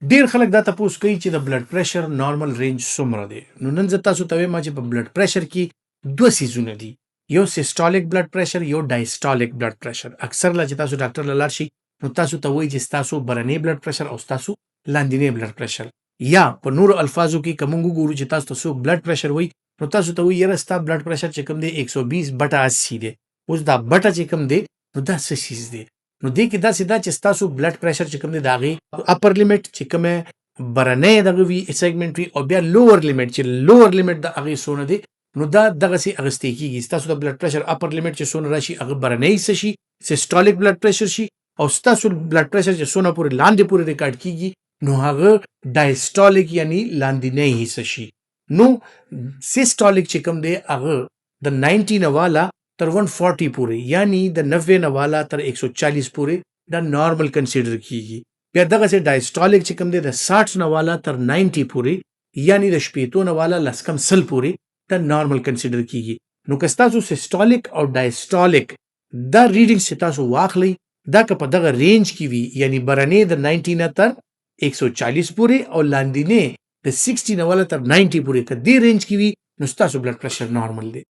ډیر خلک دا تاسو کوي چې د بلډ پریشر نارمل رینج څومره دی. نو نن زه تاسو ته وایم چې په بلډ پریشر کې دوه سیزونه دي، یو سیسټالیک بلډ پریشر، یو ډایسټالیک بلډ پریشر. اکثر لا چې تاسو ډاکټر لاله شي نو تاسو ته وایي چې تاسو برنی بلډ پریشر او تاسو لاندینی بلډ پریشر، یا په نور الفاظو کې کوم ګورو چې تاسو ته بلډ پریشر وایي نو تاسو ته وایي یره ستا بلډ پریشر چې کوم دی 120/80 دی. اوس دا بټه چې کوم دی نو دا څه شیز دی؟ نو دې کې داسې دا چې تاسو بلډ پریشر چې کوم دی د هغې اپر لیمټ چې کومه برنی دغه وي سیګمنټ وي او بیا لوور لیمټ چې لوور لیمټ د هغې څونه دی نو دا دغسې اخیستی کېږي. ستاسو د بلډ پریشر اپر لیمټ چې څونه راشي هغه برنی څه شي سیسټالیک بلډ پریشر شي، او ستاسو بلډ پریشر چې څونه پورې لاندې پورې ریکارډ کېږي نو هغه ډایسټالیک یعنی لاندینی حصه شي. نو سیسټالیک چې کوم دی هغه د 90 نه والا تر 140 پورې یعنی د 90 نه والا تر 140 پورې دا نارمل کنسیډر کیږي. بیا دغسې ډایسټالیک چې کوم دی د 60 نه والا تر 90 پورې یعنی د 80 نه والا لس کم سل پورې دا نارمل کنسیډر کیږي. نو که ستاسو سیسټالیک او ډایسټالیک دا ریډینګ چې تاسو واخلئ دا که په دغه رینج کې وي یعنی برنې د 90 نه تر 140 پورې او لاندینې د 60 نه والا تر 90 پورې که دې رینج کې وي نو ستاسو بلډ پریشر نارمل دی.